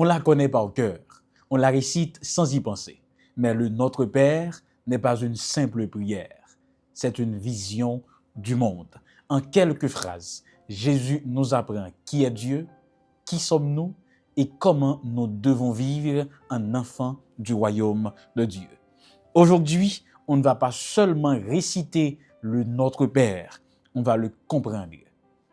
On la connaît par cœur, on la récite sans y penser. Mais le Notre Père n'est pas une simple prière, c'est une vision du monde. En quelques phrases, Jésus nous apprend qui est Dieu, qui sommes-nous et comment nous devons vivre en enfant du royaume de Dieu. Aujourd'hui, on ne va pas seulement réciter le Notre Père, on va le comprendre,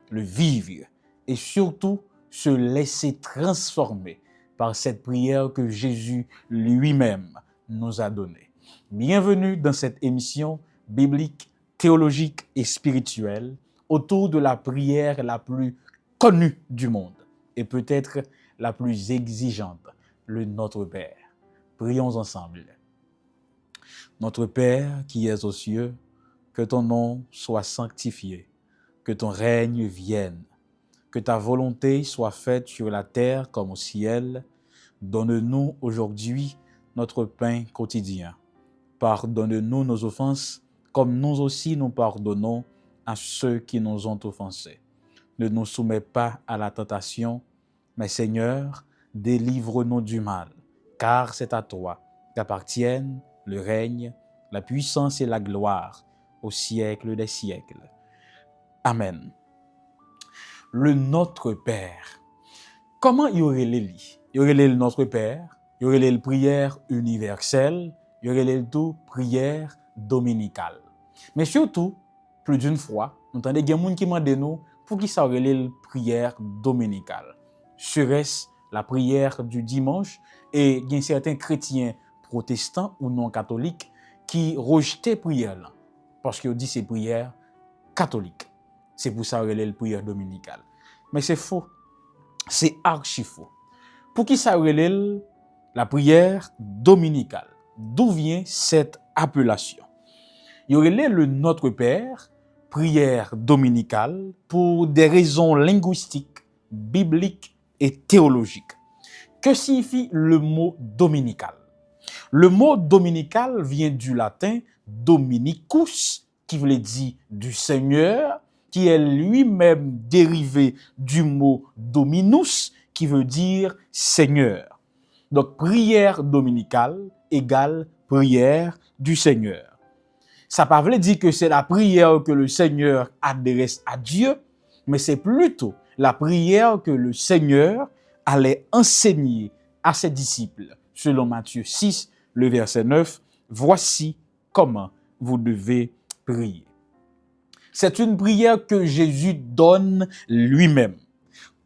le vivre et surtout se laisser transformer par cette prière que Jésus lui-même nous a donnée. Bienvenue dans cette émission biblique, théologique et spirituelle autour de la prière la plus connue du monde et peut-être la plus exigeante, le Notre Père. Prions ensemble. Notre Père qui es aux cieux, que ton nom soit sanctifié, que ton règne vienne, que ta volonté soit faite sur la terre comme au ciel. Donne-nous aujourd'hui notre pain quotidien. Pardonne-nous nos offenses, comme nous aussi nous pardonnons à ceux qui nous ont offensés. Ne nous soumets pas à la tentation, mais Seigneur, délivre-nous du mal, car c'est à toi qu'appartiennent le règne, la puissance et la gloire au siècle des siècles. Amen. Le Notre Père. Comment y aurait les lits? Y aurait le Notre Père, y aurait les prières universelles, y aurait les tout prières dominicales. Mais surtout, plus d'une fois, nous entendons des gens qui demandent nous pour qui ça aurait les prières dominicales. Serait-ce la prière du dimanche? Et il y a certains chrétiens protestants ou non catholiques qui rejetaient prière là parce qu'ils disent ces prières catholiques. C'est pour ça aurait les prières dominicales. Mais c'est faux. C'est archi faux. Pour qui ça relève la prière dominicale? D'où vient cette appellation? Il relève le Notre Père, prière dominicale, pour des raisons linguistiques, bibliques et théologiques. Que signifie le mot dominical? Le mot dominical vient du latin dominicus, qui veut dire du Seigneur, qui est lui-même dérivé du mot dominus, qui veut dire Seigneur. Donc, prière dominicale égale prière du Seigneur. Ça ne veut pas dire que c'est la prière que le Seigneur adresse à Dieu, mais c'est plutôt la prière que le Seigneur allait enseigner à ses disciples. Selon Matthieu 6, le verset 9, voici comment vous devez prier. C'est une prière que Jésus donne lui-même.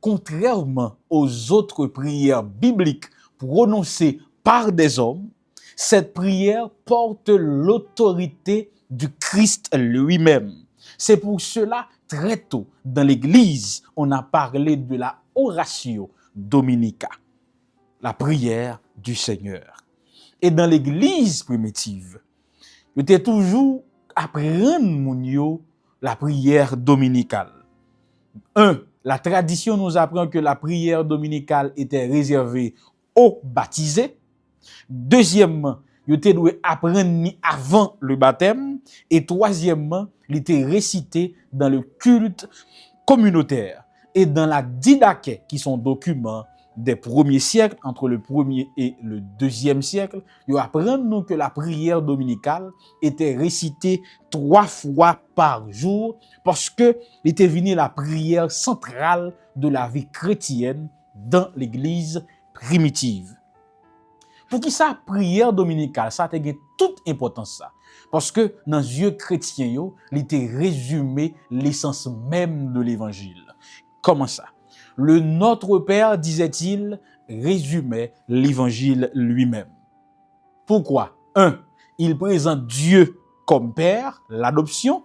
Contrairement aux autres prières bibliques prononcées par des hommes, cette prière porte l'autorité du Christ lui-même. C'est pour cela, très tôt dans l'Église, on a parlé de la oratio dominica, la prière du Seigneur. Et dans l'Église primitive, il était toujours apprendre la prière dominicale. La tradition nous apprend que la prière dominicale était réservée aux baptisés. Deuxièmement, il était dû apprendre avant le baptême. Et troisièmement, il était récité dans le culte communautaire et dans la Didaché, qui sont documents des premiers siècles, entre le premier et le deuxième siècle. Ils apprennent que la prière dominicale était récitée 3 fois par jour parce que était venue la prière centrale de la vie chrétienne dans l'église primitive. Pour qui ça, prière dominicale, ça a toute importance ça. Parce que dans les yeux chrétiens, il était résumé l'essence même de l'évangile. Comment ça? Le Notre Père, disait-il, résumait l'évangile lui-même. Pourquoi? 1. Il présente Dieu comme Père, l'adoption.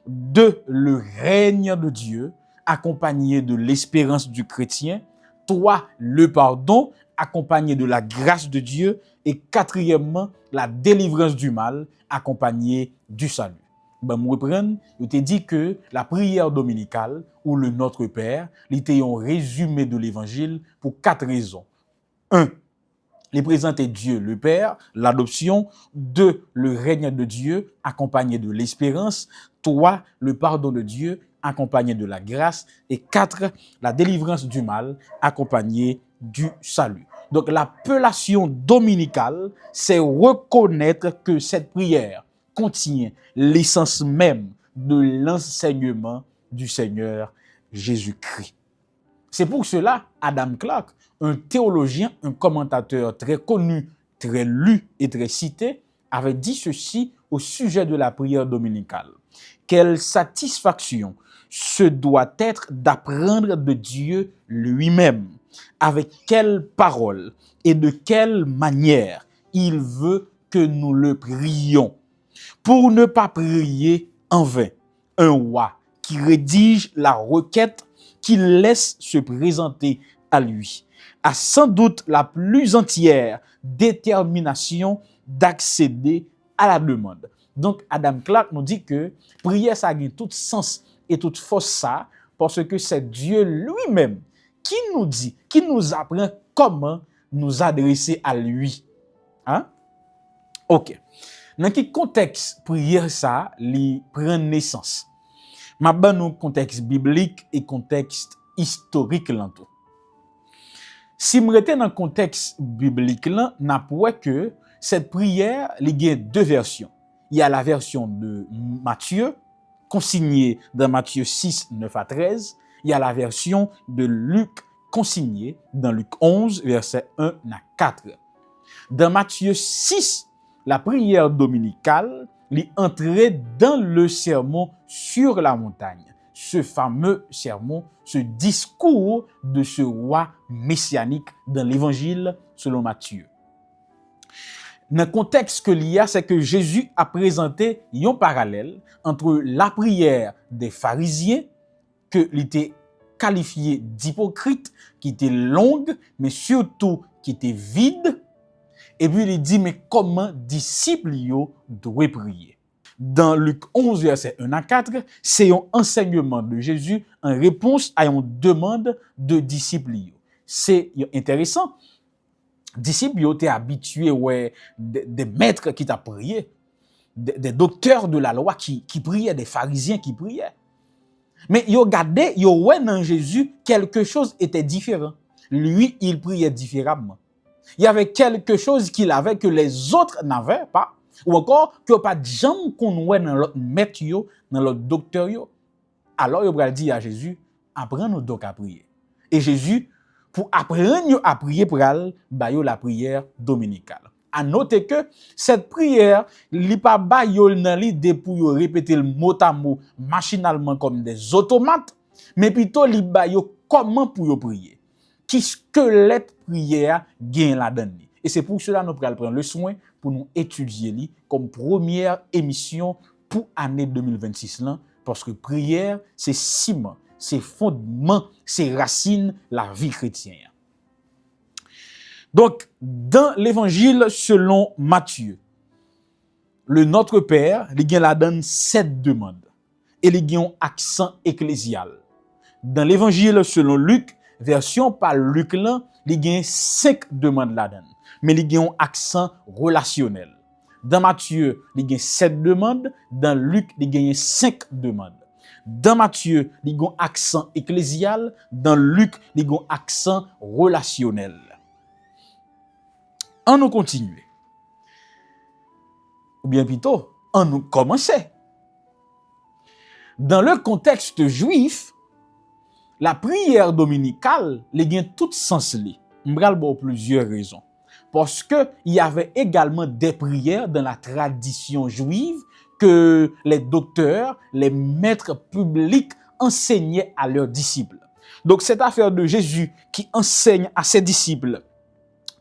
2. Le règne de Dieu, accompagné de l'espérance du chrétien. 3. Le pardon, accompagné de la grâce de Dieu. Et 4, la délivrance du mal, accompagnée du salut. Je reprends, je t'ai dit que la prière dominicale ou le Notre Père, était un résumé de l'évangile pour 4 raisons. 1. Il présentait Dieu le Père, l'adoption. 2. Le règne de Dieu, accompagné de l'espérance. 3. Le pardon de Dieu, accompagné de la grâce. Et 4. La délivrance du mal, accompagnée du salut. Donc l'appellation dominicale, c'est reconnaître que cette prière contient l'essence même de l'enseignement du Seigneur Jésus-Christ. C'est pour cela, Adam Clarke, un théologien, un commentateur très connu, très lu et très cité, avait dit ceci au sujet de la prière dominicale. Quelle satisfaction ce doit être d'apprendre de Dieu lui-même, avec quelle parole et de quelle manière il veut que nous le prions, pour ne pas prier en vain. Un roi qui rédige la requête qu'il laisse se présenter à lui a sans doute la plus entière détermination d'accéder à la demande. Donc, Adam Clarke nous dit que prière, ça a tout sens et toute force ça, parce que c'est Dieu lui-même qui nous dit, qui nous apprend comment nous adresser à lui. Hein? Ok. Dans quel contexte prière ça, li prend naissance? Ma ban nou contexte biblique et contexte historique lan tout. Si me rete dans contexte biblique là, n'a poué que cette prière, il y a deux versions. Il y a la version de Matthieu, consignée dans Matthieu 6, 9 à 13. Il y a la version de Luc, consignée dans Luc 11, verset 1 à 4. Dans Matthieu 6, la prière dominicale est entrée dans le sermon sur la montagne. Ce fameux sermon, ce discours de ce roi messianique dans l'évangile selon Matthieu. Dans le contexte que l'il y a, c'est que Jésus a présenté un parallèle entre la prière des pharisiens, que l'était qualifié d'hypocrite, qui était longue, mais surtout qui était vide. Et puis il dit, mais comment disciples doivent prier? Dans Luc 11, verset 1 à 4, c'est un enseignement de Jésus en réponse à une demande de disciples. C'est intéressant. Disciples étaient habitués, ouais, des maîtres qui t'a prié, des docteurs de la loi qui priaient, des pharisiens qui priaient. Mais ils regardaient, ils voyaient dans Jésus quelque chose était différent. Lui, il priait différemment. Il y avait quelque chose qu'il avait que les autres n'avaient pas, ou encore que pas de gens qu'on voit dans l'autre maître, dans l'autre docteur. Alors, il va dire à Jésus, apprends-nous donc à prier. Et Jésus, pour apprendre à prier, pour la prière dominicale. À noter que cette prière, il n'est pas dans l'idée pour répéter le mot à mot machinalement comme des automates, mais plutôt il comment pour prier. Qui squelette prière gagne la donne. Et c'est pour cela que nous allons prendre le soin pour nous étudier li comme première émission pour l'année 2026 là, parce que prière c'est ciment, c'est fondement, c'est racine la vie chrétienne. Donc dans l'évangile selon Matthieu, le Notre Père, il gagne la donne 7 demandes et il gagne un accent ecclésial. Dans l'évangile selon Luc, version par Luc là, il y a 5 demandes là-dedans, mais il y a un accent relationnel. Dans Matthieu, il y a 7 demandes, dans Luc, il y a 5 demandes. Dans Matthieu, il y a un accent ecclésial, dans Luc, il y a un accent relationnel. On nous continue. Ou bien plutôt, on nous commence. Dans le contexte juif, la prière dominicale, il y a tout sens li. M'bral pour plusieurs raisons. Parce que il y avait également des prières dans la tradition juive que les docteurs, les maîtres publics enseignaient à leurs disciples. Donc cette affaire de Jésus qui enseigne à ses disciples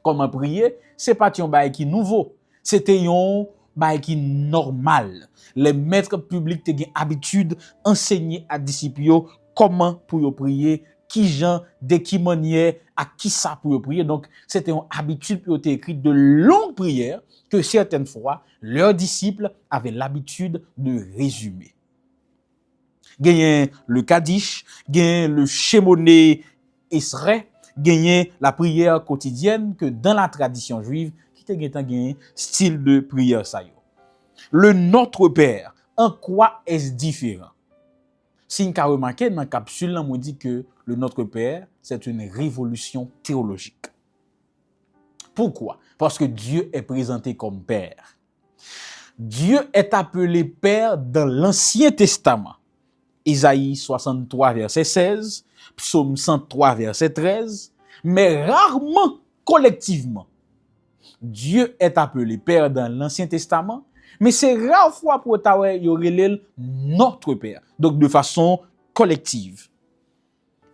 comment prier, c'est pas un bail qui nouveau, c'était un bail qui normal. Les maîtres publics ont habitude enseigner à disciples comment pour prier, qui gens, de qui manière, à qui ça pour prier. Donc, c'était une habitude pour écrire de longues prières que certaines fois, leurs disciples avaient l'habitude de résumer. Gagné le Kaddish, gagné le Shemoneh Esrei, gagné la prière quotidienne que dans la tradition juive, qui était gagné style de prière ça yo. Le Notre Père, en quoi est-ce différent? si vous avez remarqué, dans la capsule, on dit que le Notre Père, c'est une révolution théologique. Pourquoi? Parce que Dieu est présenté comme Père. Dieu est appelé Père dans l'Ancien Testament. Isaïe 63, verset 16, Psaume 103, verset 13, mais rarement collectivement. Dieu est appelé Père dans l'Ancien Testament, mais c'est rare fois pour il y aurait notre Père, donc de façon collective.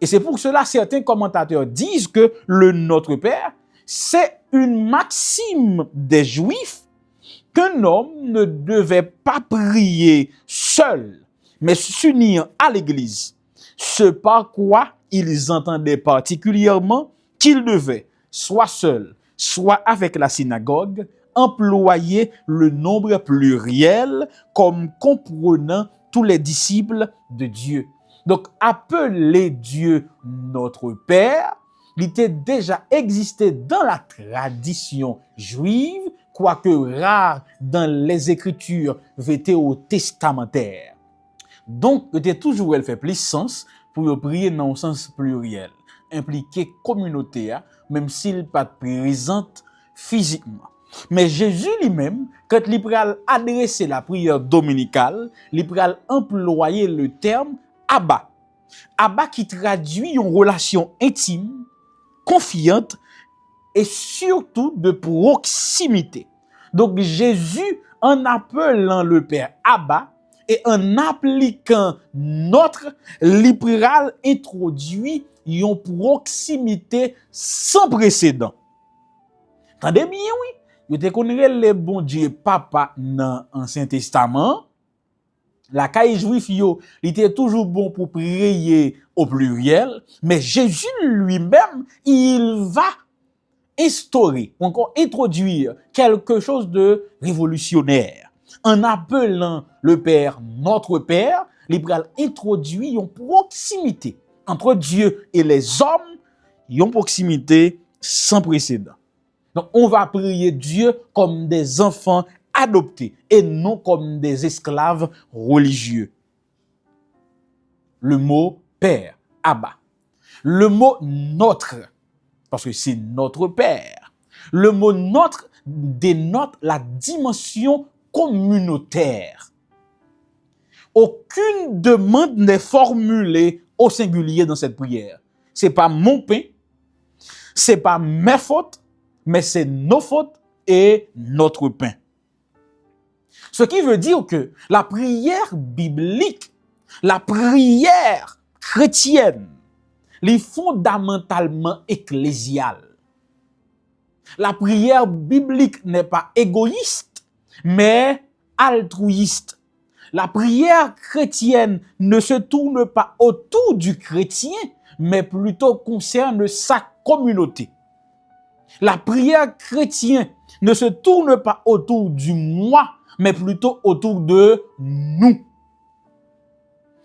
Et c'est pour cela certains commentateurs disent que le Notre Père, c'est une maxime des Juifs qu'un homme ne devait pas prier seul, mais s'unir à l'Église. Ce par quoi ils entendaient particulièrement qu'il devait, soit seul, soit avec la synagogue, employer le nombre pluriel comme comprenant tous les disciples de Dieu. Donc, appeler Dieu notre Père, il était déjà existé dans la tradition juive, quoique rare dans les Écritures vétéo-testamentaires. Donc, il était toujours, elle fait plus sens pour prier dans un sens pluriel, impliquer communauté, même s'il pas présente physiquement. Mais Jésus lui-même, quand il pral adresser la prière dominicale, il pral employer le terme Abba. Abba qui traduit une relation intime, confiante et surtout de proximité. Donc Jésus, en appelant le Père Abba et en appliquant notre, il pral introduit une proximité sans précédent. Tendez bien, oui. Vous te connaissez le bon Dieu papa dans l'Ancien Testament. La caille juif yo, il était toujours bon pour prier au pluriel, mais Jésus lui-même, il va instaurer, ou encore introduire quelque chose de révolutionnaire. En appelant le Père notre Père, il va introduire une proximité entre Dieu et les hommes, une proximité sans précédent. Donc, on va prier Dieu comme des enfants adoptés et non comme des esclaves religieux. Le mot Père, Abba. Le mot notre, parce que c'est notre Père. Le mot notre dénote la dimension communautaire. Aucune demande n'est formulée au singulier dans cette prière. C'est pas mon pain, c'est pas mes fautes, mais c'est nos fautes et notre pain. Ce qui veut dire que la prière biblique, la prière chrétienne, est fondamentalement ecclésiale. La prière biblique n'est pas égoïste, mais altruiste. La prière chrétienne ne se tourne pas autour du chrétien, mais plutôt concerne sa communauté. La prière chrétienne ne se tourne pas autour du moi, mais plutôt autour de nous.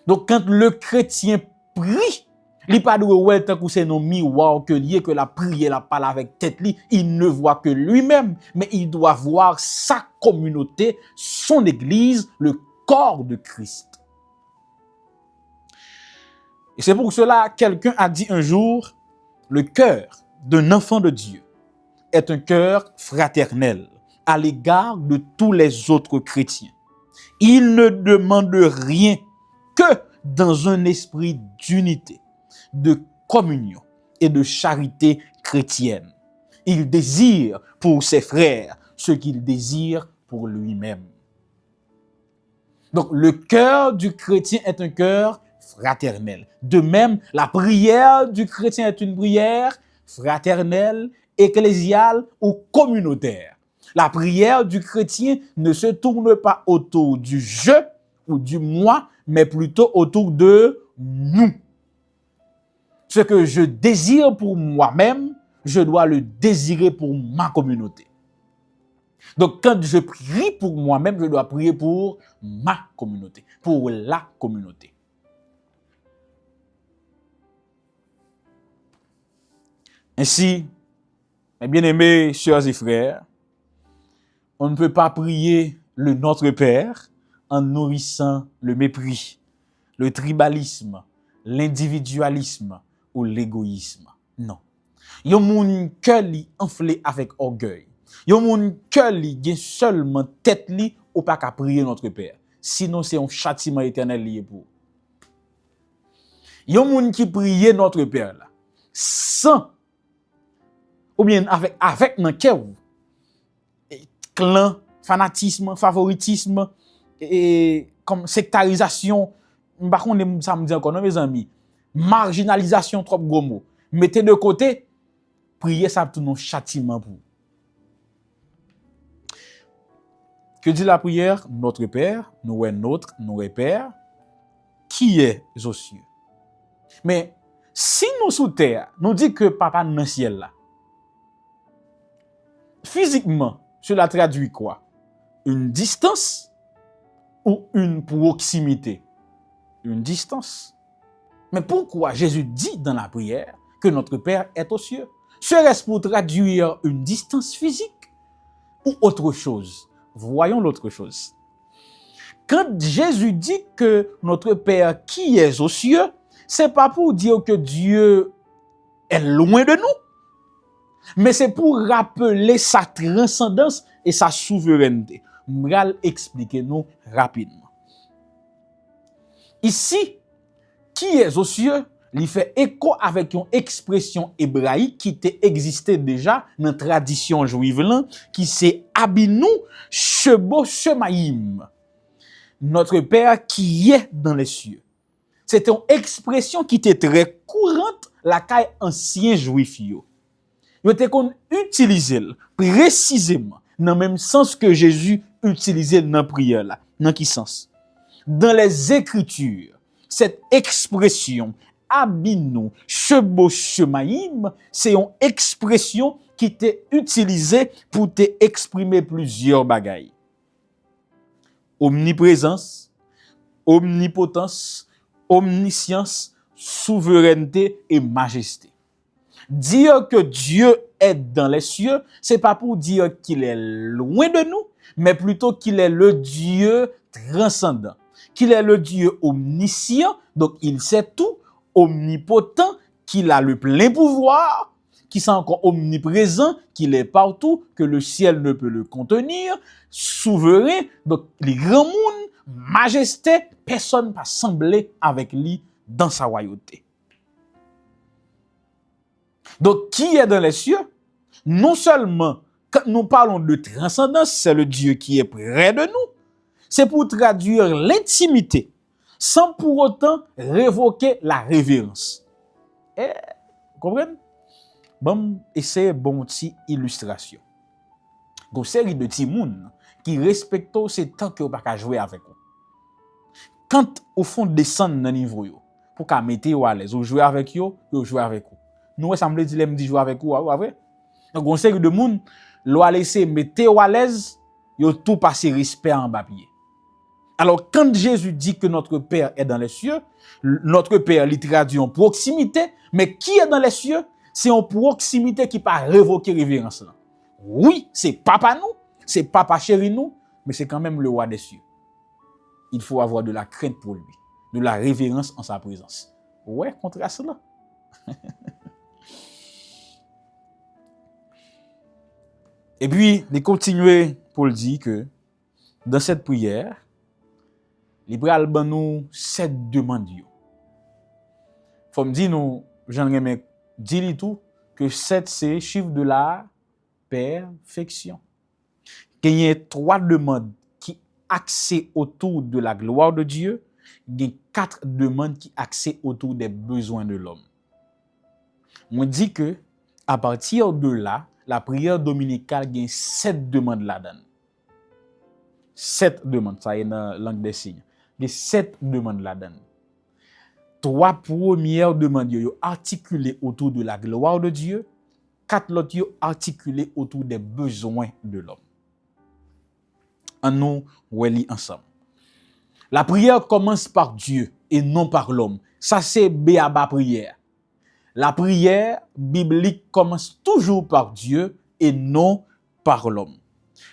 Donc, quand le chrétien prie, il pas de ouais tant que c'est non miroir que lié que la prière la parle avec tête li, il ne voit que lui-même, mais il doit voir sa communauté, son église, le corps de Christ. Et c'est pour cela quelqu'un a dit un jour, le cœur d'un enfant de Dieu est un cœur fraternel à l'égard de tous les autres chrétiens. Il ne demande rien que dans un esprit d'unité, de communion et de charité chrétienne. Il désire pour ses frères ce qu'il désire pour lui-même. Donc, le cœur du chrétien est un cœur fraternel. De même, la prière du chrétien est une prière fraternelle, ecclésiale ou communautaire. La prière du chrétien ne se tourne pas autour du je ou du moi, mais plutôt autour de nous. Ce que je désire pour moi-même, je dois le désirer pour ma communauté. Donc, quand je prie pour moi-même, je dois prier pour ma communauté, pour la communauté. Ainsi, mes bien-aimés sœurs et frères, on ne peut pas prier le Notre Père en nourrissant le mépris, le tribalisme, l'individualisme ou l'égoïsme. Non. Yon moun ke li enflé avec orgueil. Yon moun ke li gen seulement tête li ou pas qu'à prier notre Père. Sinon c'est un châtiment éternel lié pour. Yon moun qui prier notre Père là sans ou bien avec nan cœur clan, fanatisme, favoritisme et comme sectarisation, par contre ça me dit encore non mes amis, marginalisation trop gros mot. Mettez de côté, prier ça tout non châtiment pour. Que dit la prière? Notre Père, nous est notre, nous est Père, qui est aux cieux. Mais si nous sous terre, nous dit que papa dans le ciel là, physiquement, cela traduit quoi? Une distance ou une proximité? Une distance. Mais pourquoi Jésus dit dans la prière que notre Père est aux cieux? Serait-ce pour traduire une distance physique ou autre chose? Voyons l'autre chose. Quand Jésus dit que notre Père qui est aux cieux, c'est pas pour dire que Dieu est loin de nous, mais c'est pour rappeler sa transcendance et sa souveraineté. M'ral expliquer nous rapidement. Ici, qui est aux cieux, il fait écho avec une expression hébraïque qui existait déjà dans la tradition juive qui c'est Abinu Shebo Shemaim. Notre Père qui est dans les cieux. C'était une expression qui était très courante la caille ancien juif yo. Yo te kon utiliser précisément dans le même sens que Jésus utilisait dans la prière là. Dans quel sens? Dans les Écritures, cette expression Abinu Shebo Shemaim, c'est une expression qui était utilisée pour te exprimer plusieurs bagailles. Omniprésence, omnipotence, omniscience, souveraineté et majesté. Dire que Dieu est dans les cieux, c'est pas pour dire qu'il est loin de nous, mais plutôt qu'il est le Dieu transcendant, qu'il est le Dieu omniscient, donc il sait tout, omnipotent, qu'il a le plein pouvoir, qui est encore omniprésent, qu'il est partout, que le ciel ne peut le contenir, souverain, donc les grands mondes, majesté, personne ne peut sembler avec lui dans sa royauté. Donc, qui est dans les cieux? Non seulement, quand nous parlons de transcendance, c'est le Dieu qui est près de nous, c'est pour traduire l'intimité, sans pour autant révoquer la révérence. Et, vous comprenez? Bon, essayer bon petit illustration. Une série de petits moun qui respectent ces temps que vous pas jouer avec vous. Quand au fond descendre dans niveau yo, pour qu'à mettre à l'aise, ou jouer avec yo jouer avec vous. Nous ça me dit me jouer avec vous, vrai? Donc une série de moun l'on a laissé mettre à l'aise, yo tout passer respect en bas pied. Alors quand Jésus dit que notre Père est dans les cieux, notre Père il traduit en proximité, mais qui est dans les cieux? C'est en proximité qui pas révoquer révérence là. Oui, c'est papa nous, c'est papa chéri nous, mais c'est quand même le roi des cieux. Il faut avoir de la crainte pour lui, de la révérence en sa présence. Ouais, contre cela. Et puis, il continue pour le dire que dans cette prière, il pral ban nous 7 demandes. Faut me dire nous, j'en remets dit tout que 7 c'est chiffre de la perfection. Il y a 3 demandes qui axées autour de la gloire de Dieu, il y a 4 demandes qui axées autour des besoins de l'homme. On dit que à partir de là, la prière dominicale a 7 demandes là-dedans. 7 demandes, ça y est dans la langue des signes. Il y a 7 demandes là-dedans. 3 premières demandes articulées autour de la gloire de Dieu, 4 autres articulées autour des besoins de l'homme. En nous, on ensemble. La prière commence par Dieu et non par l'homme. Ça c'est béaba prière. La prière biblique commence toujours par Dieu et non par l'homme.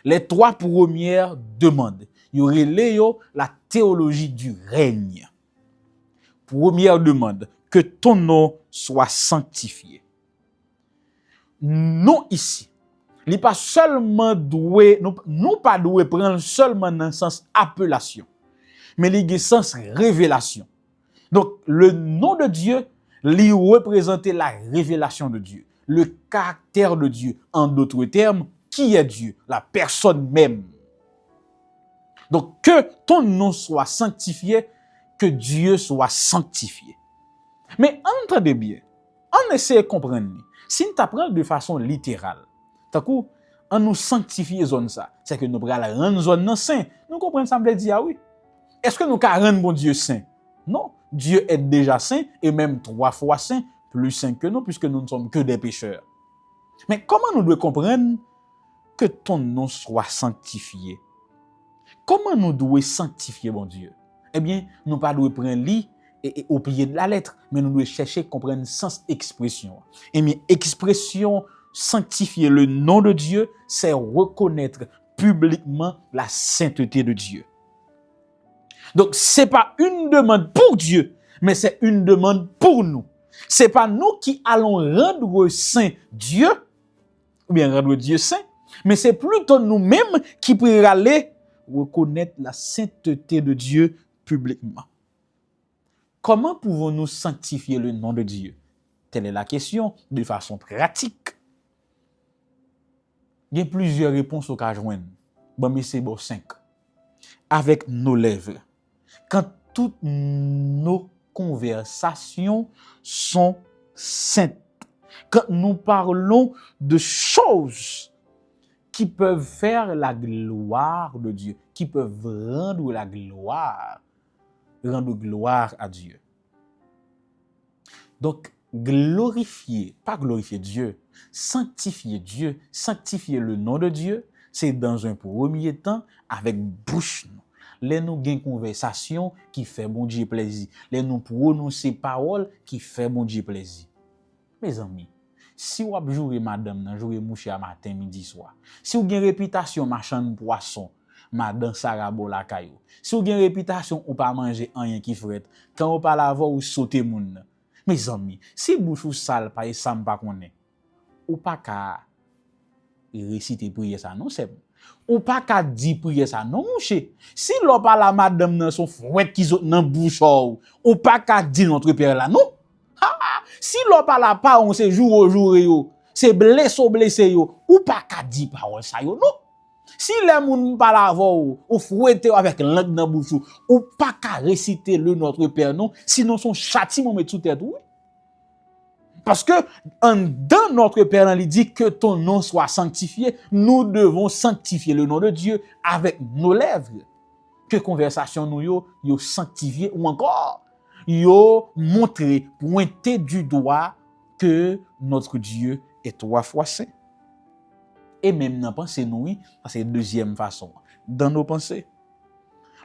Les 3 premières demandes, y aurait la théologie du règne. Première demande, que ton nom soit sanctifié. Non ici, li pas seulement doué, nous pas doué prendre seulement dans le sens appellation, mais li gen sens révélation. Donc, le nom de Dieu, lui représente la révélation de Dieu, le caractère de Dieu. En d'autres termes, qui est Dieu? La personne même. Donc, que ton nom soit sanctifié, que Dieu soit sanctifié. Mais entendez bien, on essaie de comprendre. Si nous t'apprenons de façon littérale, d'un coup, on nous sanctifie zone ça, c'est que nous prenons rendre zone saint. Nous comprenons ça, me dire, ah oui. Est-ce que nous pouvons rendre bon Dieu saint? Non. Dieu est déjà saint et même 3 fois saint, plus saint que nous, puisque nous ne sommes que des pécheurs. Mais comment nous devons comprendre que ton nom soit sanctifié? Comment nous devons sanctifier bon Dieu? Eh bien, nous ne devons pas prendre lit et au pied de la lettre, mais nous devons chercher à comprendre le sens expression. Eh bien, expression sanctifier le nom de Dieu, c'est reconnaître publiquement la sainteté de Dieu. Donc, ce n'est pas une demande pour Dieu, mais c'est une demande pour nous. Ce n'est pas nous qui allons rendre saint Dieu, ou bien rendre Dieu saint, mais c'est plutôt nous-mêmes qui pourrons aller reconnaître la sainteté de Dieu publiquement. Comment pouvons-nous sanctifier le nom de Dieu? Telle est la question de façon pratique. Il y a plusieurs réponses au cas joindre. Bon, mais c'est bon 5. Avec nos lèvres. Quand toutes nos conversations sont saintes. Quand nous parlons de choses qui peuvent faire la gloire de Dieu, qui peuvent rendre gloire à Dieu. Donc, pas glorifier Dieu, sanctifier le nom de Dieu, c'est dans un premier temps avec bouche. Les nous gain conversation qui fait bon Dieu plaisir. Les nous prononcer parole qui fait bon Dieu plaisir. Mes amis, si vous avez joué madame, nan joué mouche à matin, midi, soir. Si vous avez une réputation marchand de poisson, madame Sarabo la caillou. Si vous avez une réputation ou pas manger rien qui frette, quand vous parlez avant ou sauter moun. Mes amis, si bouche ou sale pa y sam pa connaît, ou pas ka réciter prière ça non c'est ou pas ka di prière ça non mouche. Si l'on parle à madame nan son fouette qui zot nan bouche ou pas ka di notre père là non. Si l'on parle pas on se jour au jour yo, c'est blessé yo, ou pas ka di parole ça yo non. Si les moun parle avant ou fouette avec langue dans bouche ou pas ka réciter le notre père non, sinon son châtiment met sous tête oui. Parce que dans notre Père, il dit que ton nom soit sanctifié. Nous devons sanctifier le nom de Dieu avec nos lèvres. Que conversation nous yo sanctifié ou encore yo montrer, pointer du doigt que notre Dieu est 3 fois saint. Et même dans pensée nous, c'est la deuxième façon. Dans nos pensées.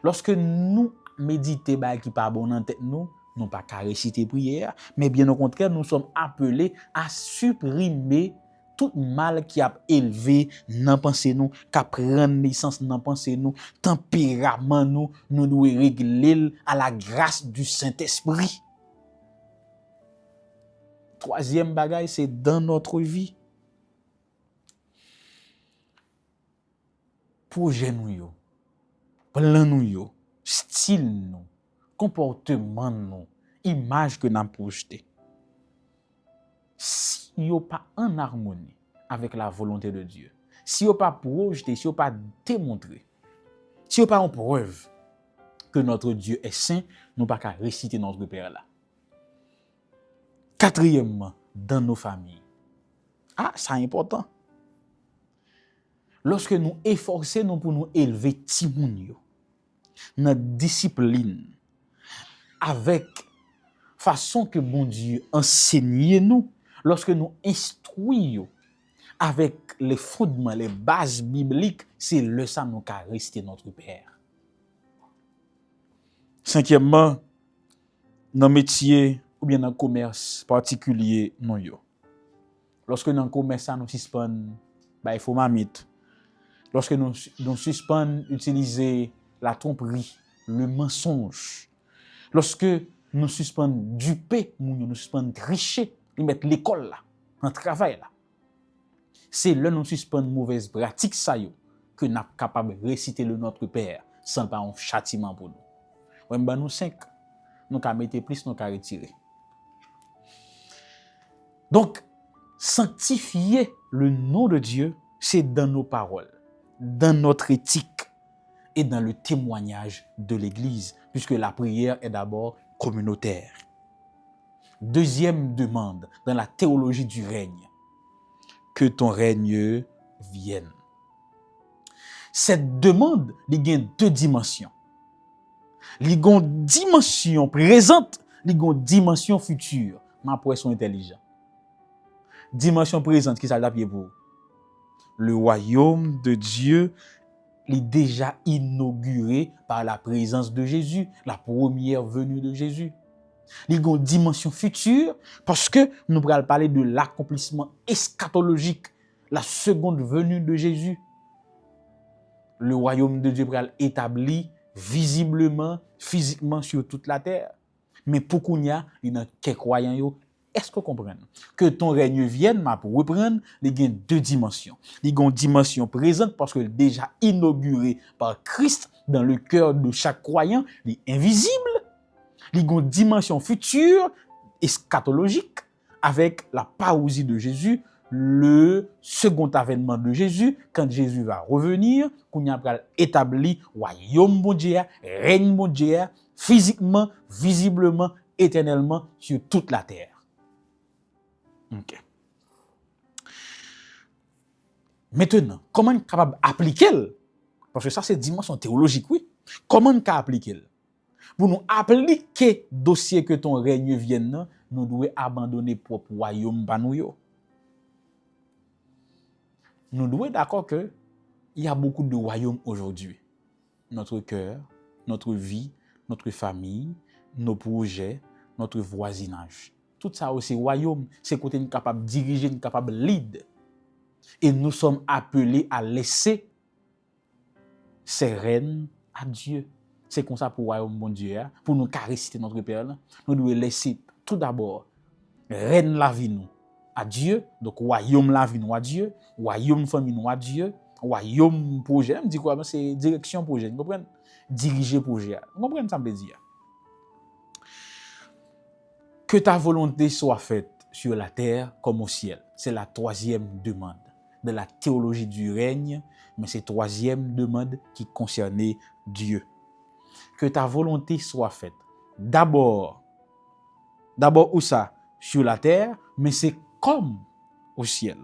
Lorsque nous méditons qui pas bon en tête nous, non pas qu'à réciter prière, mais bien au contraire, nous sommes appelés à supprimer tout mal qui a élevé dans pensée nous, qui a prendre naissance dans pensée nous, tempérament nous devons régler à la grâce du Saint-Esprit. Troisième bagaille, c'est dans notre vie. Projet nous, plan nous, style nous, comportement nous, image que nous avons projeté. Si vous n'êtes pas en harmonie avec la volonté de Dieu, si vous n'êtes pas projeté, si vous n'êtes pas démontré, si vous n'êtes pas en preuve que notre Dieu est saint, nous ne pouvons pas réciter notre Père là. Quatrièmement, dans nos familles. Ah, c'est important. Lorsque nous efforçons pour nous élever timoun, notre discipline, avec façon que bon Dieu enseigne nous, lorsque nous instruisons avec les fondements, les bases bibliques, c'est le ça nous qu'a resté notre Père. Cinquièmement, dans le métier ou bien dans le commerce particulier, non yo. Lorsque dans le commerce, nous suspendons, il faut mamite. Lorsque nous suspendons utiliser la tromperie, le mensonge, lorsque nous suspendre duper, nous suspendre tricher, nous mettre l'école là, en travail là. C'est là nous suspendre mauvaise pratique ça yo, que nous sommes capables de réciter le Notre Père sans pas un châtiment pour nous. Ouais, ben nous 5, nous avons mettre plus, nous avons retirer. Donc, sanctifier le nom de Dieu, c'est dans nos paroles, dans notre éthique et dans le témoignage de l'Église, puisque la prière est d'abord communautaire. Deuxième demande dans la théologie du règne, que ton règne vienne. Cette demande, il y a deux dimensions. Il y a une dimension présente, il y a une dimension future. Ma poisson intelligent. Dimension présente, qui s'adapte pour le royaume de Dieu est déjà inauguré par la présence de Jésus, la première venue de Jésus. Il y a une dimension future parce que nous allons parler de l'accomplissement eschatologique, la seconde venue de Jésus. Le royaume de Dieu va être établi visiblement, physiquement sur toute la terre. Mais pour qu'on y a, il y a quelques croyants. Est-ce que vous comprenez? Que ton règne vienne, ma pour reprendre, il y a deux dimensions. Il y a une dimension présente parce que déjà inaugurée par Christ dans le cœur de chaque croyant, il est invisible. Il y a une dimension future, eschatologique, avec la parousie de Jésus, le second avènement de Jésus, quand Jésus va revenir, qu'on y a établi royaume bon Dieu, règne bon Dieu, physiquement, visiblement, éternellement sur toute la terre. Ok. Maintenant, comment on est capable d'appliquer? Parce que ça, c'est dimension théologique, oui. Comment on est capable d'appliquer? Pour nous appliquer dossier que ton règne vienne, nous devons abandonner propre royaume par nous. Nous devons être d'accord que il y a beaucoup de royaumes aujourd'hui. Notre cœur, notre vie, notre famille, nos projets, notre voisinage. Tout ça aussi, royaume, c'est côté nous capable de diriger, nous capable de lead. Et nous sommes appelés à laisser ces rênes à Dieu. C'est comme ça pour le royaume bon Dieu, pour nous caresser notre Père. Nous devons laisser tout d'abord règne la vie nous à Dieu, donc royaume la vie nous à Dieu, royaume famille nous à Dieu, royaume projet, me dit quoi, c'est direction projet, vous comprenez? Diriger projet. Vous comprenez ça me veut dire? Que ta volonté soit faite sur la terre comme au ciel. C'est la troisième demande de la théologie du règne, mais c'est troisième demande qui concernait Dieu. Que ta volonté soit faite. D'abord où ça? Sur la terre, mais c'est comme au ciel.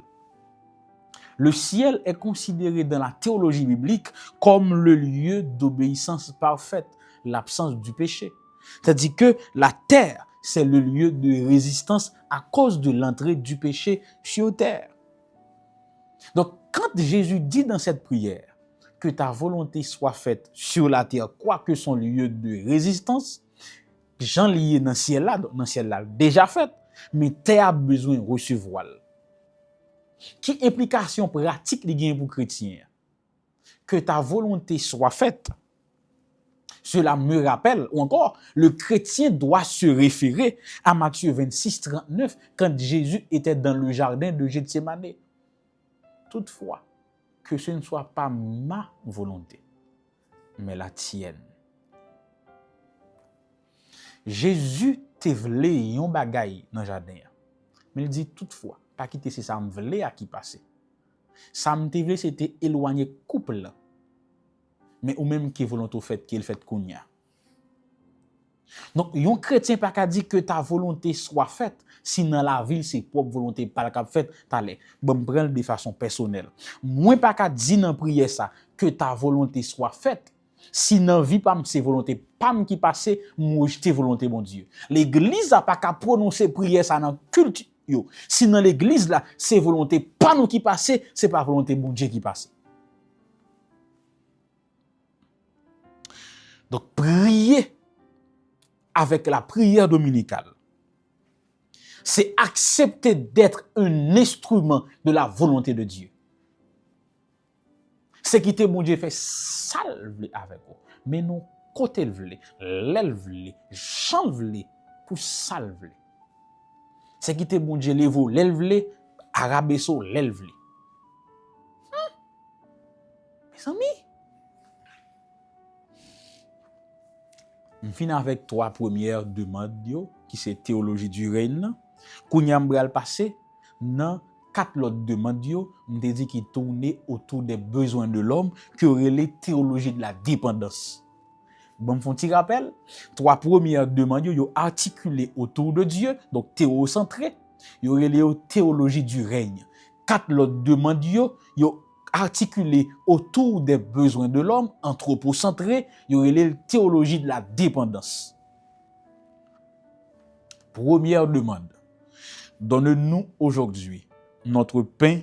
Le ciel est considéré dans la théologie biblique comme le lieu d'obéissance parfaite, l'absence du péché. C'est-à-dire que la terre, c'est le lieu de résistance à cause de l'entrée du péché sur terre. Donc, quand Jésus dit dans cette prière que ta volonté soit faite sur la terre, quoique son lieu de résistance, Jean lié dans le ciel là, déjà fait, mais terre a besoin de recevoir. Qui implication pratique li gen pour chrétien? Que ta volonté soit faite. Cela me rappelle, ou encore, le chrétien doit se référer à Matthieu 26, 39, quand Jésus était dans le jardin de Gethsémane. Toutefois, que ce ne soit pas ma volonté, mais la tienne. Jésus te vle yon bagay dans le jardin. Mais il dit toutefois, pas quitter c'est ça me vle à qui passer. Ça me te vle c'était éloigner couple. Mais ou même qui volonté fait qu'il fait kounya. Donc yon chrétien pas ka dit que ta volonté soit faite si dans la ville c'est propre volonté pas la faite t'allez bon prendre de façon personnelle. Moi pas ka dit dans prière ça que ta volonté soit faite si dans vie pas c'est volonté pas qui passer moi jeter volonté mon Dieu. L'église a pas qu'à prononcer prière ça dans culte yo. Si dans l'église là c'est volonté pas nous qui passer, c'est pas volonté bon Dieu qui passe. Donc prier avec la prière dominicale, c'est accepter d'être un instrument de la volonté de Dieu. C'est quitter mon Dieu fait salve avec vous. Mais non, côté le vle, l'elle vle, chan vle, pour salver. C'est qui te bon Dieu levo, l'elvle, arabeso, l'elvle. Mes amis, on finit avec trois premières demandes yo, qui c'est théologie du règne. Kounya m'bral passé dans quatre autres demandes yo, m'te dit qui tournait autour des besoins de l'homme, qui aurait les théologies de la dépendance. Bon, font petit rappel, trois premières demandes yo articulées autour de Dieu, donc théocentré, yo aurait les théologie du règne. Quatre autres demandes yo articulées autour des besoins de l'homme, anthropocentré, yo aurait les théologie de la dépendance. Première demande. Donne-nous aujourd'hui notre pain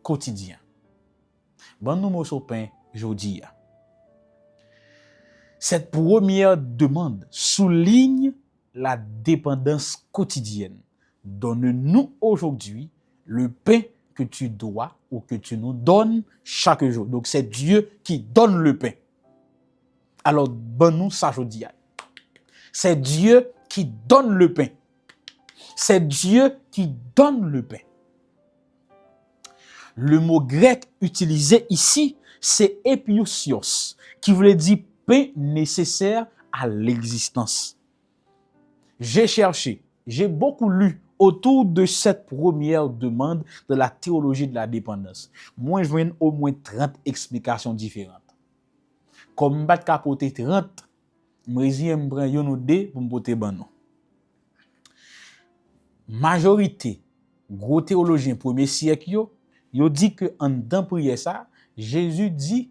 quotidien. Bon nous morceau pain jodi. Cette première demande souligne la dépendance quotidienne. Donne-nous aujourd'hui le pain que tu dois ou que tu nous donnes chaque jour. Donc c'est Dieu qui donne le pain. Alors bon nous ça jodi. C'est Dieu qui donne le pain. C'est Dieu qui donne le pain. Le mot grec utilisé ici, c'est epiousios, qui voulait dire pain nécessaire à l'existence. J'ai cherché, j'ai beaucoup lu autour de cette première demande de la théologie de la dépendance. Moi, je vois au moins 30 explications différentes. Comme je vais côté 30, je vais prendre une ou deux pour me porter ban. Majorité, gros théologiens premier siècle, yo dit que en dedans prière ça, Jésus dit,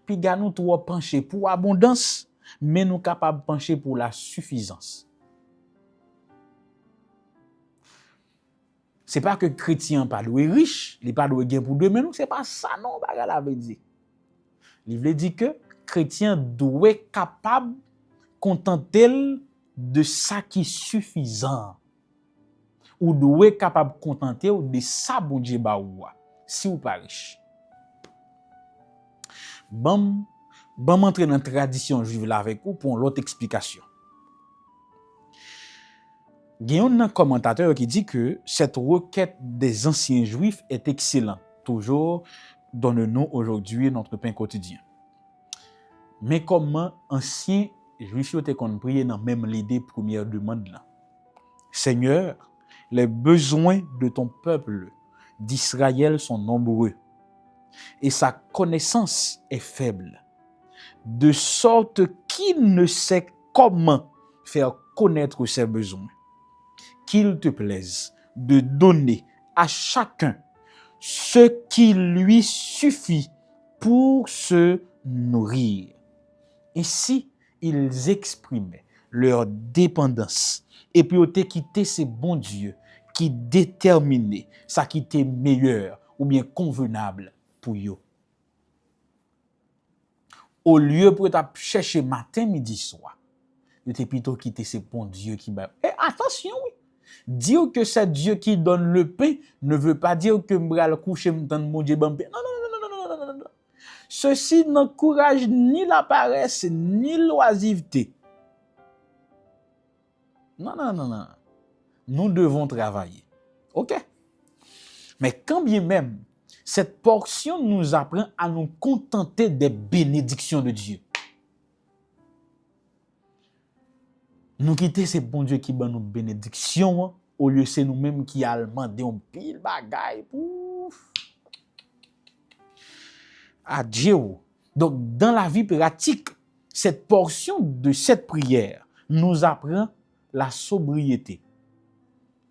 puis gars nous trop pencher pour abondance, mais nous capable pencher pour la suffisance. C'est pas que chrétien pas doué riche, il pas doué gain pour demain, non, c'est pas ça non, bagarre la veut dire. Il veut dire que chrétien doit capable contenter de ça qui est suffisant. Ou doit capable contenter de ça bon Dieu ba ou si ou pas riche. Bon entrer dans la tradition juive là avec vous pour l'autre explication. Il y a un commentateur qui dit que cette requête des anciens juifs est excellente. Toujours donne-nous aujourd'hui notre pain quotidien. Mais comment anciens juifs étaient compris dans même l'idée première demande là. Seigneur, les besoins de ton peuple d'Israël sont nombreux et sa connaissance est faible, de sorte qu'il ne sait comment faire connaître ses besoins. Qu'il te plaise de donner à chacun ce qui lui suffit pour se nourrir. Ainsi, ils exprimaient leur dépendance et puis ils quitté ces bons dieux qui déterminaient ça qui était meilleur ou bien convenable pour eux. Au lieu pour chercher matin, midi, soir, ils étaient plutôt quitté ces bons dieux qui Et attention, oui. Dire que c'est Dieu qui donne le pain ne veut pas dire que m'bral coucher m'tande mon Dieu ban pain. Non. Ceci n'encourage ni la paresse ni l'oisiveté. Non. Nous devons travailler. OK? Mais quand bien même, cette portion nous apprend à nous contenter des bénédictions de Dieu. Nous quitter ces bons Dieu qui ban nous bénédictions, au lieu c'est nous-mêmes qui allons demander un pile bagaille. Adieu. Donc, dans la vie pratique, cette portion de cette prière nous apprend la sobriété,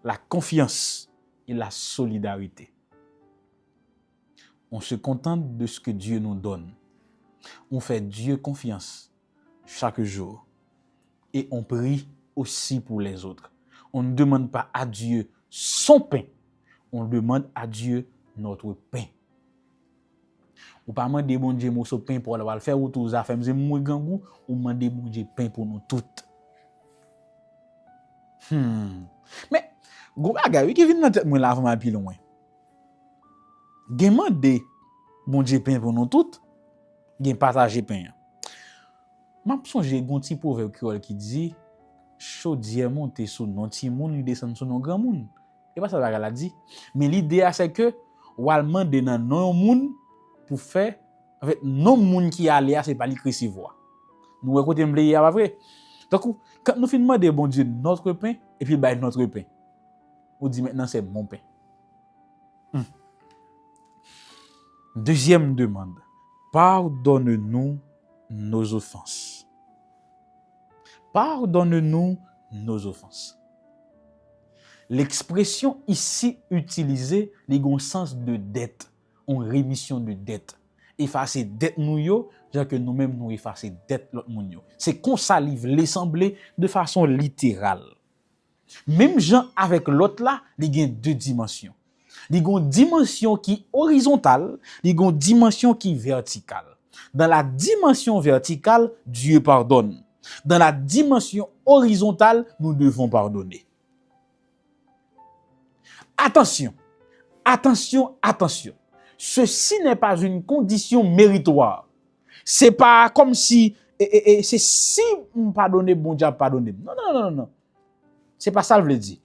la confiance et la solidarité. On se contente de ce que Dieu nous donne. On fait Dieu confiance chaque jour. Et on prie aussi pour les autres. On ne demande pas à Dieu son pain. On demande à Dieu notre pain. Ou pas demander bon Dieu mon pain pour aller faire ou tout ça faire m'se moi gangou ou demander bon Dieu pain pour nous toutes. Mais go bagay qui vient dans tête moi là avant plus loin. Demander bon Dieu pain pour nous toutes, gen partager pain. M'a songe gon ti proverbe créole qui dit chaudière monte sous non petit monde, il descend sous non grand monde. Et pas ça la dit. Mais l'idée c'est que ou allemand de nan non monde pour faire en fait non monde qui aller c'est pas li recevoir. Nous écoutez me pas vrai. Donc quand nous finissons demander bon Dieu notre pain et puis bah notre pain. On dit maintenant c'est mon pain. Deuxième demande. Pardonne-nous nos offenses. Pardonne-nous nos offenses. L'expression ici utilisée, a un sens de dette, en rémission de dette. Effacer dette nous yo, genre que nous-mêmes nous effacer dette l'autre moun yo. C'est qu'on salive l'assemblée de façon littérale. Même gens avec l'autre là, il y a deux dimensions. Il y a une dimension qui est horizontale, il y a une dimension qui est verticale. Dans la dimension verticale, Dieu pardonne. Dans la dimension horizontale, nous devons pardonner. Attention, attention, attention. Ceci n'est pas une condition méritoire. C'est pas comme si, c'est si on pardonne, bon Dieu pardonne. Non, non, non, non. C'est pas ça que je veux dire.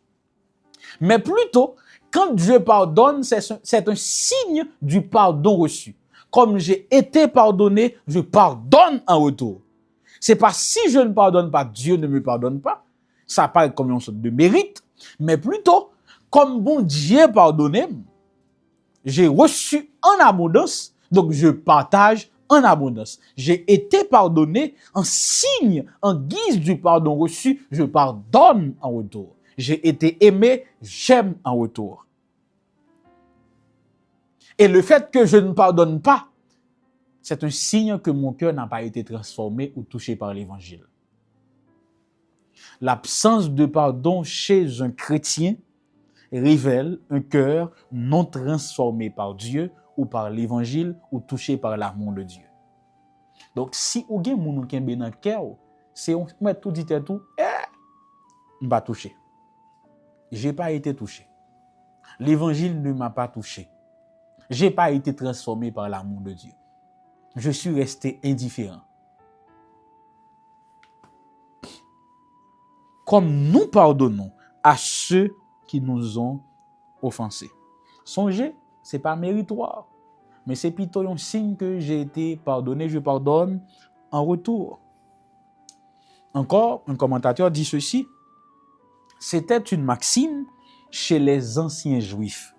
Mais plutôt, quand Dieu pardonne, c'est un signe du pardon reçu. Comme j'ai été pardonné, je pardonne en retour. C'est pas si je ne pardonne pas, Dieu ne me pardonne pas. Ça paraît comme une sorte de mérite, mais plutôt, comme bon Dieu pardonné, j'ai reçu en abondance, donc je partage en abondance. J'ai été pardonné en signe, en guise du pardon reçu, je pardonne en retour. J'ai été aimé, j'aime en retour. Et le fait que je ne pardonne pas, c'est un signe que mon cœur n'a pas été transformé ou touché par l'évangile. L'absence de pardon chez un chrétien révèle un cœur non transformé par Dieu ou par l'évangile ou touché par l'amour de Dieu. Donc, si vous avez un qui est dans le cœur, c'est on met tout dit et tout, on va toucher. Je n'ai pas été touché. L'évangile ne m'a pas touché. Je n'ai pas été transformé par l'amour de Dieu. Je suis resté indifférent. Comme nous pardonnons à ceux qui nous ont offensés. Songez, ce n'est pas méritoire, mais c'est plutôt un signe que j'ai été pardonné, je pardonne en retour. Encore, un commentateur dit ceci, c'était une maxime chez les anciens juifs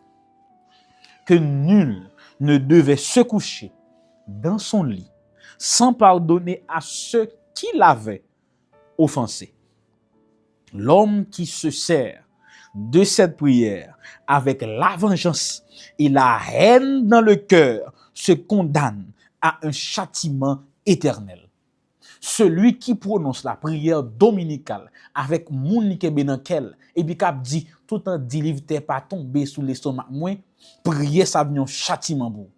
que nul ne devait se coucher dans son lit sans pardonner à ceux qui l'avaient offensé. L'homme qui se sert de cette prière avec la vengeance et la haine dans le cœur se condamne à un châtiment éternel. Celui qui prononce la prière dominicale avec moun qui est dans quel et puis cap dit tout en dit livre t'es pas tombé sous l'estomac moins prier ça vient un châtiment pour.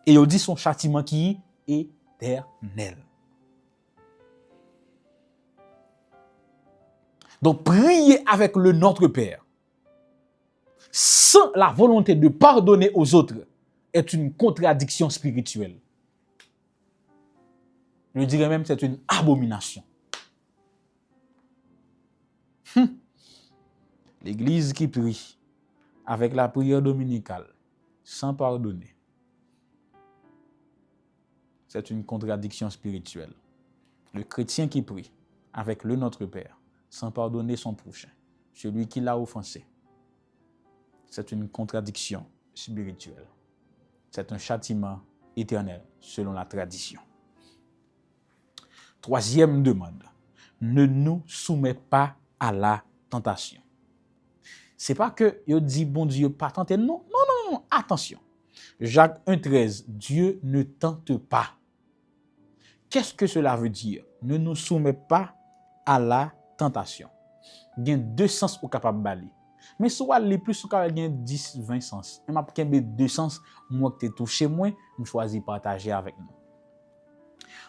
Et il dit son châtiment qui est éternel. Donc, prier avec le Notre Père, sans la volonté de pardonner aux autres, est une contradiction spirituelle. Je dirais même que c'est une abomination. L'Église qui prie avec la prière dominicale, sans pardonner, c'est une contradiction spirituelle. Le chrétien qui prie avec le Notre Père, sans pardonner son prochain, celui qui l'a offensé, c'est une contradiction spirituelle. C'est un châtiment éternel selon la tradition. Troisième demande, ne nous soumets pas à la tentation. C'est pas que yo dit bon Dieu pas tenter, non, non, non, non, attention. Jacques 1,13, Dieu ne tente pas. Qu'est-ce que cela veut dire? Ne nous soumets pas à la tentation. Il y a deux sens au capable bali. Mais soit les plus ou il y a 10 20 sens. Et m'a kembe deux sens moi que t'es touché moi, je choisis partager avec nous.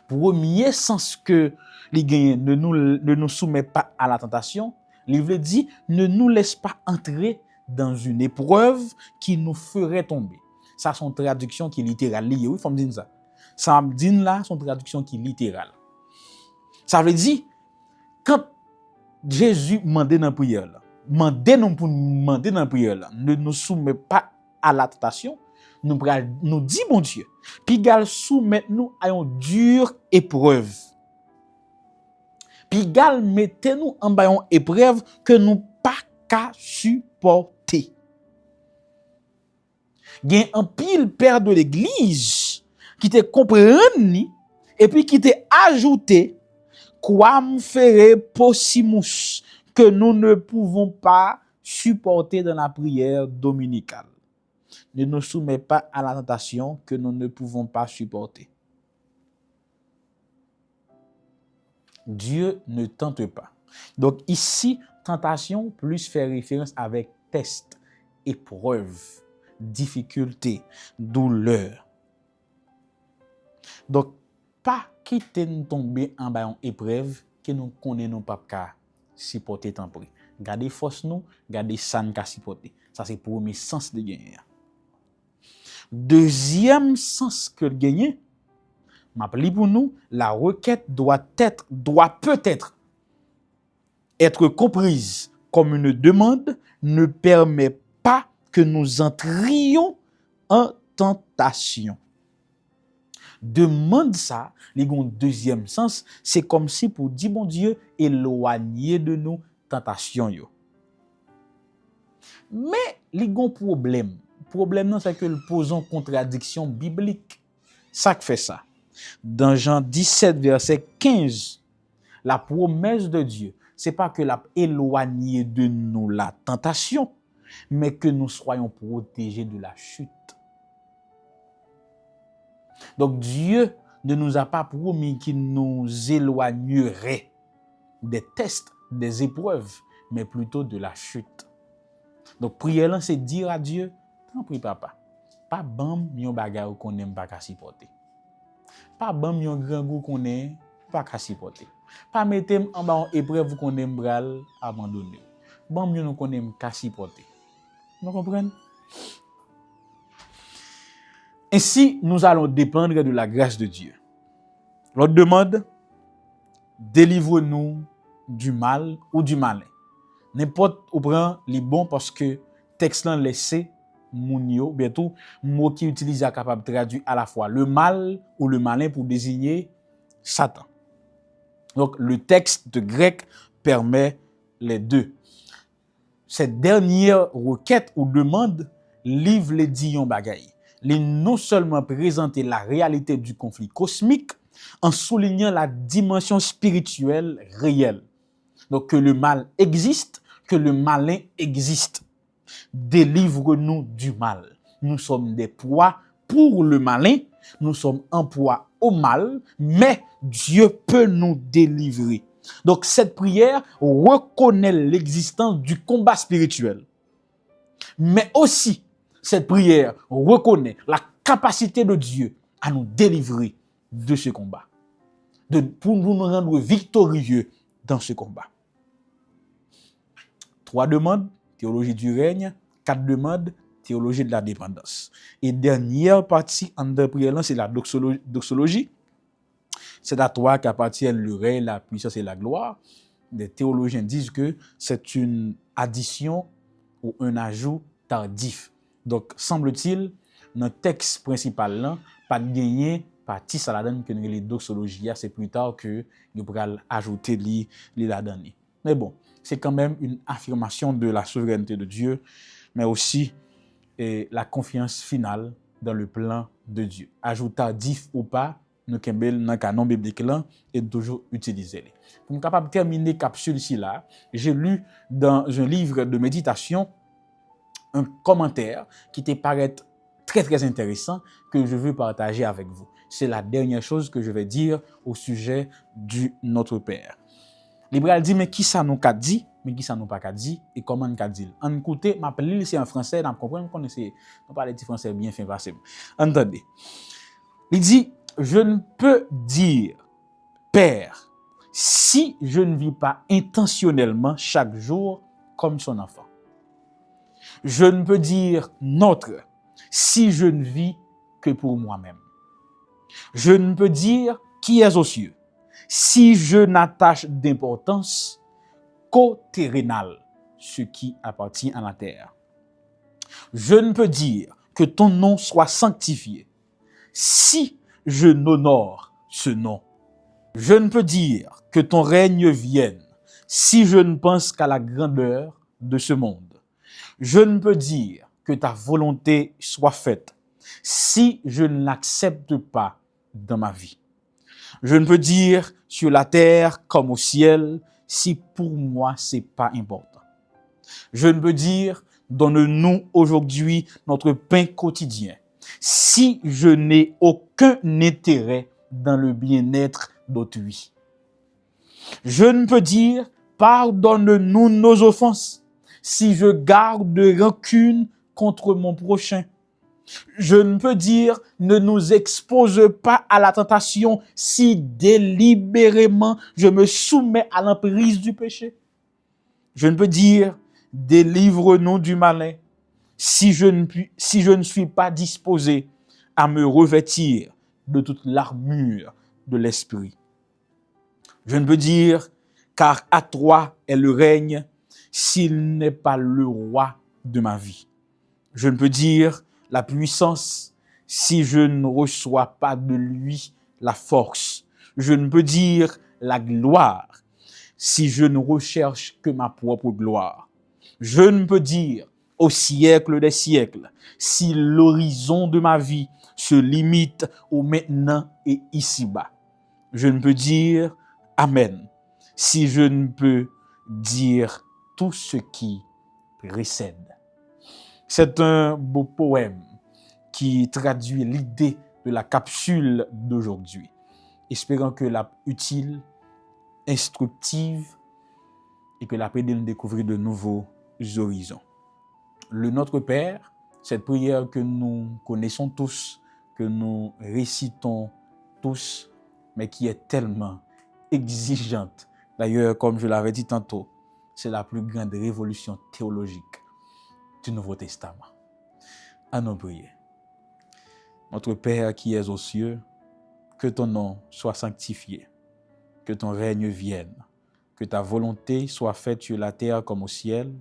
Premier sens que les gagne ne nous soumet pas à la tentation, il veut dire ne nous laisse pas entrer dans une épreuve qui nous ferait tomber. Ça son traduction qui est littérale. Oui, faut me dire ça. Ça me dit là son traduction qui est littérale. Ça veut dire quand Jésus mandé dans la prière là. Mandé nous pour demander dans la prière là. Ne nous soumet pas à la tentation. Nous dit bon Dieu. Puis gal soumettre nous à une dure épreuve. Puis gal mettez nous en bas une épreuve que nous pas qu'à supporter. Gen un pile père de l'église qui te comprend et puis qui te ajouté quoi me ferait possimus que nous ne pouvons pas supporter dans la prière dominicale. Ne nous soumets pas à la tentation que nous ne pouvons pas supporter. Dieu ne tente pas. Donc ici, tentation plus fait référence avec test, épreuve, difficulté, douleur. Donc, pas quitter nous tomber en bas en épreuve que nous connaissons pas qu'à supporter tant prix. Gardez force nous, gardez ça nous qu'à supporter. Ça c'est pour premier sens de gagner. Deuxième sens que gagner, m'appelle pour nous, la requête doit peut-être être comprise comme une demande, ne permet pas que nous entrions en tentation. Demande ça, les deuxième sens, c'est comme si pour dire bon Dieu, éloigner de nous tentation yo. Mais les problème non c'est que le posons contradiction biblique. Ça qui fait ça. Dans Jean 17 verset 15, la promesse de Dieu, c'est pas que l'a éloigné de nous la tentation, mais que nous soyons protégés de la chute. Donc Dieu ne nous a pas promis qu'il nous éloignerait des tests, des épreuves, mais plutôt de la chute. Donc prière là c'est dire à Dieu, tant prie papa, pas bam yon bagay qu'on n'aime pas qu'à supporter. Pas bam yon grand goût qu'on aime pas qu'à supporter. Pas mettre en bas épreuve qu'on aime bral abandonner. Bam yon qu'on aime qu'à supporter. Vous comprenez? Ainsi, nous allons dépendre de la grâce de Dieu. L'autre demande, délivre-nous du mal ou du malin. N'importe où prend les bons parce que texte là laissé mounio bientôt mot qui utilise est capable de traduire à la fois le mal ou le malin pour désigner Satan. Donc le texte grec permet les deux. Cette dernière requête ou demande livre les dions bagaille. Les non seulement présenter la réalité du conflit cosmique en soulignant la dimension spirituelle réelle. Donc que le mal existe, que le malin existe. Délivre-nous du mal. Nous sommes des proies pour le malin, nous sommes en proie au mal, mais Dieu peut nous délivrer. Donc cette prière reconnaît l'existence du combat spirituel. Mais aussi, cette prière reconnaît la capacité de Dieu à nous délivrer de ce combat, pour nous rendre victorieux dans ce combat. 3 demandes, théologie du règne. 4 demandes, théologie de la dépendance. Et dernière partie en de prière, c'est la doxologie. C'est à toi qu'appartiennent le règne, la puissance et la gloire. Les théologiens disent que c'est une addition ou un ajout tardif. Donc, semble-t-il, dans le texte principal, là, pas de gagner partie ça la donne que les doxologies, c'est plus tard que nous pourrons ajouter la donne. Mais bon, c'est quand même une affirmation de la souveraineté de Dieu, mais aussi la confiance finale dans le plan de Dieu. Ajout tardif ou pas, nous kembel dans le canon biblique là et toujours utiliser les. Pour capable terminer capsule ici là, j'ai lu dans un livre de méditation un commentaire qui te paraît très très intéressant que je veux partager avec vous. C'est la dernière chose que je vais dire au sujet du Notre Père. Libral dit mais qui ça nous qu'a dit, mais qui ça nous pas qu'a dit et comment qu'a dit. En écoutez, m'appelle ici en français, on comprend qu'on essaie on parle de français bien fin passé. Entendez. Il dit je ne peux dire Père si je ne vis pas intentionnellement chaque jour comme son enfant. Je ne peux dire notre si je ne vis que pour moi-même. Je ne peux dire qui est aux cieux si je n'attache d'importance co-terrénal, ce qui appartient à la terre. Je ne peux dire que ton nom soit sanctifié si je n'honore ce nom. Je ne peux dire que ton règne vienne si je ne pense qu'à la grandeur de ce monde. Je ne peux dire que ta volonté soit faite si je ne l'accepte pas dans ma vie. Je ne peux dire sur la terre comme au ciel si pour moi c'est pas important. Je ne peux dire donne-nous aujourd'hui notre pain quotidien si je n'ai aucun intérêt dans le bien-être d'autrui. Je ne peux dire pardonne-nous nos offenses si je garde rancune contre mon prochain. Je ne peux dire ne nous expose pas à la tentation si délibérément je me soumets à l'emprise du péché. Je ne peux dire délivre-nous du malin si je ne suis pas disposé à me revêtir de toute l'armure de l'esprit. Je ne peux dire car à toi est le règne s'il n'est pas le roi de ma vie. Je ne peux dire la puissance si je ne reçois pas de lui la force. Je ne peux dire la gloire si je ne recherche que ma propre gloire. Je ne peux dire au siècle des siècles si l'horizon de ma vie se limite au maintenant et ici-bas. Je ne peux dire Amen si je ne peux dire tout ce qui précède. C'est un beau poème qui traduit l'idée de la capsule d'aujourd'hui. Espérant que la utile, instructive et que la paix de nous découvrir de nouveaux horizons. Le Notre Père, cette prière que nous connaissons tous, que nous récitons tous, mais qui est tellement exigeante. D'ailleurs, comme je l'avais dit tantôt, c'est la plus grande révolution théologique du Nouveau Testament. À nous prier. Notre Père qui es aux cieux, que ton nom soit sanctifié, que ton règne vienne, que ta volonté soit faite sur la terre comme au ciel.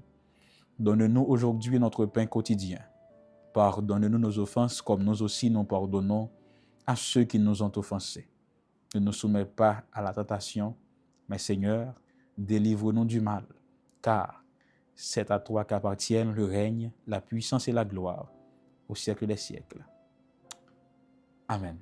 Donne-nous aujourd'hui notre pain quotidien. Pardonne-nous nos offenses comme nous aussi nous pardonnons à ceux qui nous ont offensés. Ne nous soumets pas à la tentation, mais Seigneur, délivre-nous du mal, car c'est à toi qu'appartiennent le règne, la puissance et la gloire au siècle des siècles. Amen.